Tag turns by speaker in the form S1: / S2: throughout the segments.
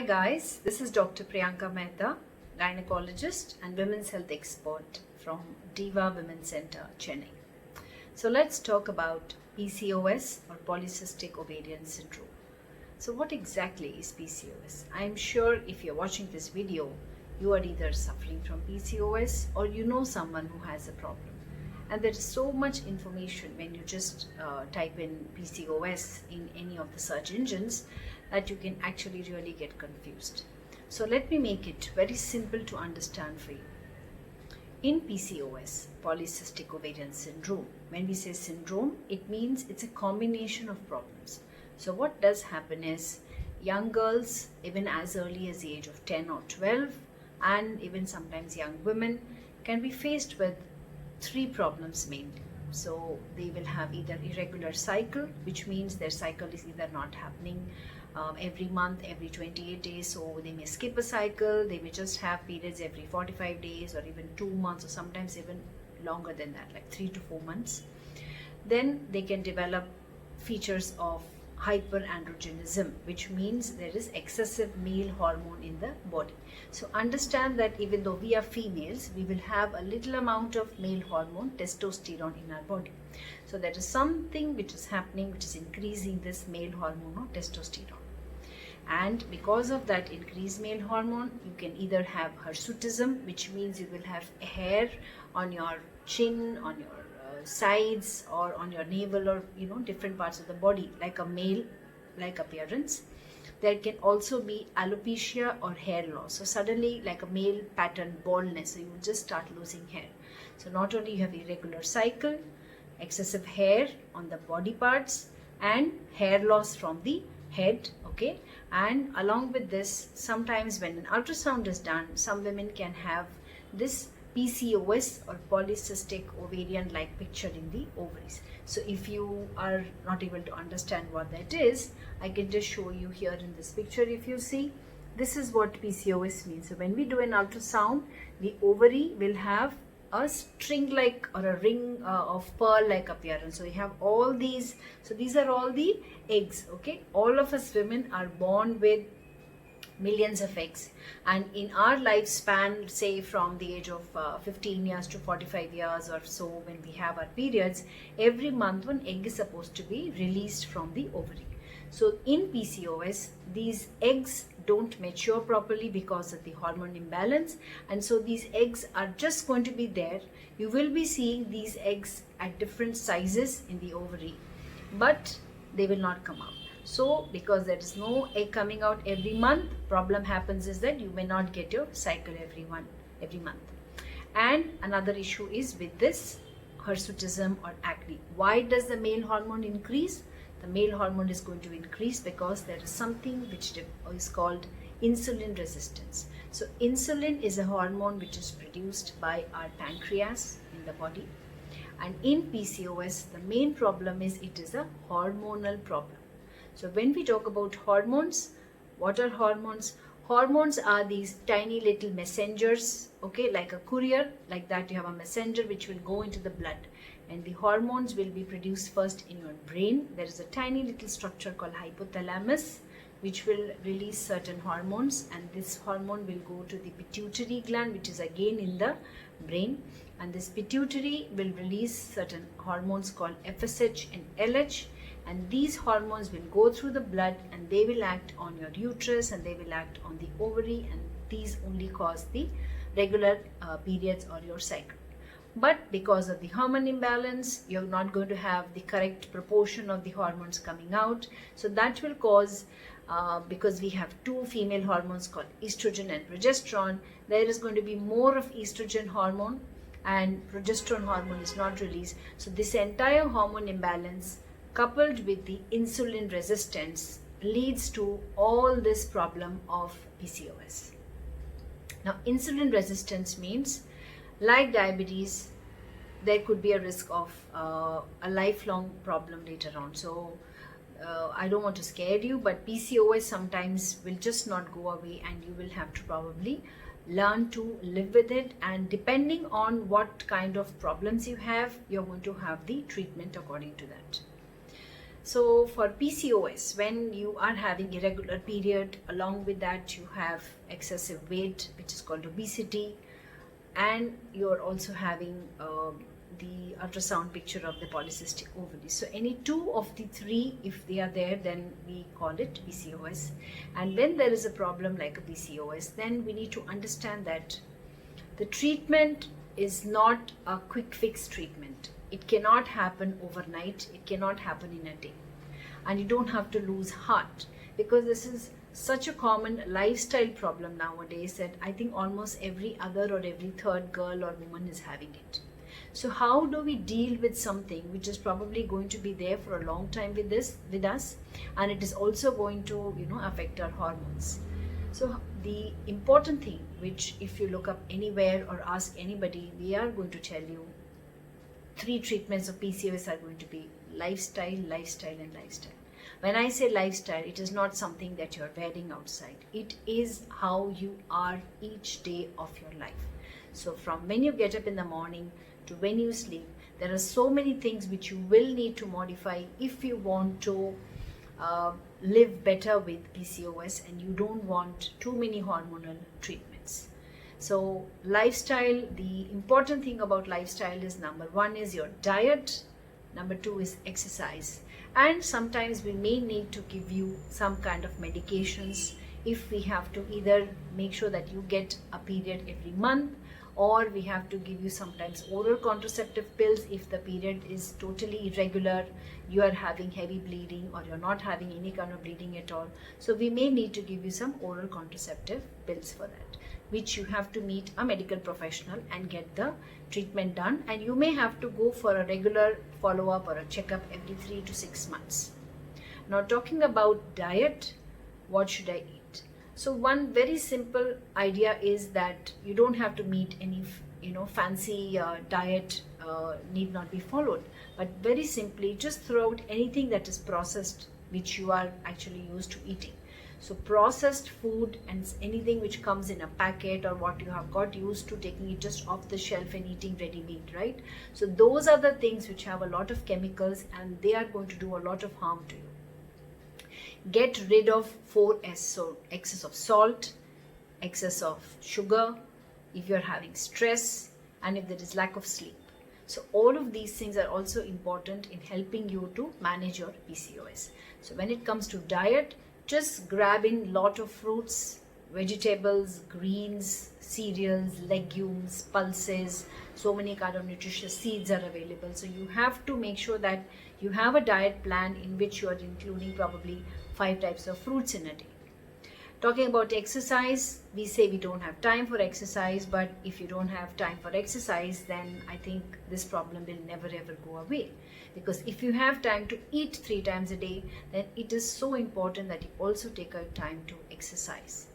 S1: Hi guys, this is Dr. Priyanka Mehta, gynecologist and women's health expert from Diva Women's Center, Chennai. So let's talk about PCOS or Polycystic Ovarian Syndrome. So what exactly is PCOS? I am sure if you're watching this video, you are either suffering from PCOS or you know someone who has a problem. And there is so much information when you just type in PCOS in any of the search engines that you can actually really get confused. So let me make it very simple to understand for you. In PCOS, Polycystic Ovarian Syndrome, when we say syndrome, it means it's a combination of problems. So what does happen is young girls, even as early as the age of 10 or 12, and even sometimes young women can be faced with three problems mainly. So they will have either irregular cycle, which means their cycle is either not happening every month, every 28 days, so they may skip a cycle. They may just have periods every 45 days or even 2 months, or sometimes even longer than that, like 3 to 4 months. Then they can develop features of hyperandrogenism, which means there is excessive male hormone in the body. So understand that even though we are females, we will have a little amount of male hormone, testosterone, in our body. So there is something which is happening which is increasing this male hormone or testosterone. And because of that increased male hormone, you can either have hirsutism, which means you will have hair on your chin, on your sides, or on your navel, or different parts of the body, like a male like appearance. There can also be alopecia or hair loss, so suddenly like a male pattern baldness, so you will just start losing hair. So not only you have irregular cycle, excessive hair on the body parts, and hair loss from the head, okay, and along with this, sometimes when an ultrasound is done, some women can have this PCOS or polycystic ovarian like picture in the ovaries. So if you are not able to understand what that is, I can just show you here in this picture. If you see, this is what PCOS means. So when we do an ultrasound, the ovary will have a string like or a ring of pearl like appearance. So you have all these, so these are all the eggs, okay. All of us women are born with millions of eggs, and in our lifespan, say from the age of 15 years to 45 years or so, when we have our periods, every month one egg is supposed to be released from the ovary. So in PCOS, these eggs don't mature properly because of the hormone imbalance, and so these eggs are just going to be there. You will be seeing these eggs at different sizes in the ovary, but they will not come out. So because there is no egg coming out every month, problem happens is that you may not get your cycle every month. And another issue is with this hirsutism or acne. Why does the male hormone increase? The male hormone is going to increase because there is something which is called insulin resistance. So insulin is a hormone which is produced by our pancreas in the body. And in PCOS, the main problem is it is a hormonal problem. So when we talk about hormones, what are hormones? Hormones are these tiny little messengers, okay, like a courier, like that you have a messenger which will go into the blood. And the hormones will be produced first in your brain. There is a tiny little structure called hypothalamus which will release certain hormones, and this hormone will go to the pituitary gland, which is again in the brain. And this pituitary will release certain hormones called FSH and LH. And these hormones will go through the blood and they will act on your uterus and they will act on the ovary, and these only cause the regular periods or your cycle. But because of the hormone imbalance, you're not going to have the correct proportion of the hormones coming out. So that will cause, because we have two female hormones called estrogen and progesterone, there is going to be more of estrogen hormone and progesterone hormone is not released. So this entire hormone imbalance coupled with the insulin resistance leads to all this problem of PCOS. Now, insulin resistance means, like diabetes, there could be a risk of a lifelong problem later on. So I don't want to scare you, but PCOS sometimes will just not go away, and you will have to probably learn to live with it. And depending on what kind of problems you have, you're going to have the treatment according to that. So for PCOS, when you are having irregular period, along with that you have excessive weight, which is called obesity, and you're also having the ultrasound picture of the polycystic ovary. So any two of the three, if they are there, then we call it PCOS. And when there is a problem like a PCOS, then we need to understand that the treatment is not a quick fix treatment. It cannot happen overnight. It cannot happen in a day. And you don't have to lose heart, because this is such a common lifestyle problem nowadays that I think almost every other or every third girl or woman is having it. So how do we deal with something which is probably going to be there for a long time with us, and it is also going to affect our hormones? So the important thing, which if you look up anywhere or ask anybody, they are going to tell you 3 treatments of PCOS are going to be lifestyle, lifestyle and lifestyle. When I say lifestyle, it is not something that you're wearing outside. It is how you are each day of your life. So from when you get up in the morning to when you sleep, there are so many things which you will need to modify if you want to live better with PCOS and you don't want too many hormonal treatments. So lifestyle, the important thing about lifestyle is number 1 is your diet, number 2 is exercise, and sometimes we may need to give you some kind of medications if we have to either make sure that you get a period every month, or we have to give you sometimes oral contraceptive pills if the period is totally irregular, you are having heavy bleeding or you're not having any kind of bleeding at all. So we may need to give you some oral contraceptive pills for that, which you have to meet a medical professional and get the treatment done, and you may have to go for a regular follow-up or a checkup every 3 to 6 months. Now talking about diet, what should I eat? So one very simple idea is that you don't have to meet any fancy diet need not be followed, but very simply just throw out anything that is processed which you are actually used to eating. So processed food and anything which comes in a packet or what you have got used to taking it just off the shelf and eating ready meat, right? So those are the things which have a lot of chemicals and they are going to do a lot of harm to you. Get rid of 4S, so excess of salt, excess of sugar, if you're having stress, and if there is lack of sleep. So all of these things are also important in helping you to manage your PCOS. So when it comes to diet, just grab in lot of fruits, vegetables, greens, cereals, legumes, pulses, so many kind of nutritious seeds are available. So you have to make sure that you have a diet plan in which you are including probably 5 types of fruits in a day. Talking about exercise, we say we don't have time for exercise, but if you don't have time for exercise, then I think this problem will never ever go away. Because if you have time to eat 3 times a day, then it is so important that you also take a time to exercise.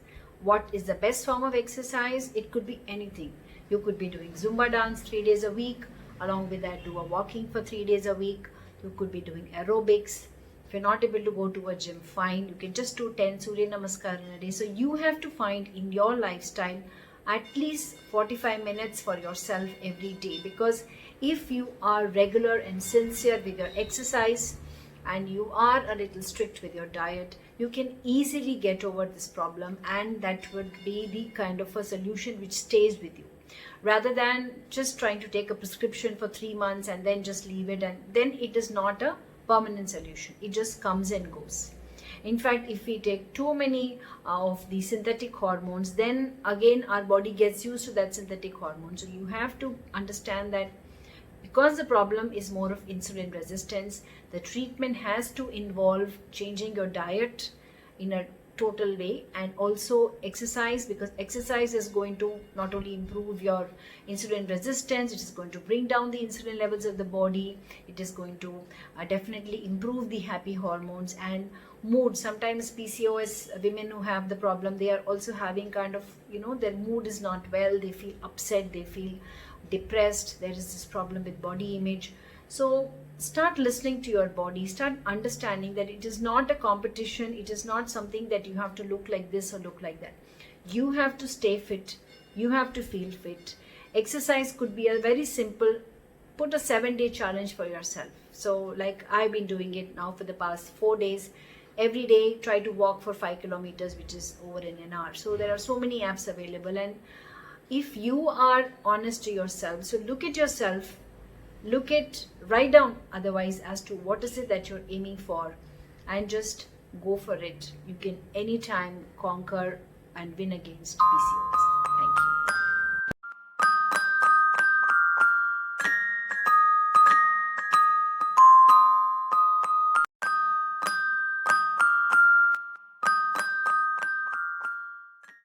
S1: What is the best form of exercise? It could be anything. You could be doing Zumba dance 3 days a week. Along with that, do a walking for 3 days a week. You could be doing aerobics. If you're not able to go to a gym, fine. You can just do 10 Surya Namaskar in a day. So you have to find in your lifestyle at least 45 minutes for yourself every day. Because if you are regular and sincere with your exercise and you are a little strict with your diet, you can easily get over this problem, and that would be the kind of a solution which stays with you. Rather than just trying to take a prescription for 3 months and then just leave it, and then it is not a permanent solution. It just comes and goes. In fact, if we take too many of the synthetic hormones, then again our body gets used to that synthetic hormone. So you have to understand that because the problem is more of insulin resistance, the treatment has to involve changing your diet in a total way, and also exercise, because exercise is going to not only improve your insulin resistance, it is going to bring down the insulin levels of the body, it is going to definitely improve the happy hormones and mood. Sometimes PCOS women who have the problem, they are also having kind of, their mood is not well, they feel upset, they feel depressed, there is this problem with body image. So start listening to your body, start understanding that it is not a competition, it is not something that you have to look like this or look like that. You have to stay fit, you have to feel fit. Exercise could be a very simple put a 7-day challenge for yourself. So like I've been doing it now for the past 4 days. Every day try to walk for 5 kilometers, which is over in an hour. So there are so many apps available, and if you are honest to yourself, so look at yourself, write down otherwise as to what is it that you're aiming for, and just go for it. You can anytime conquer and win against PCOS.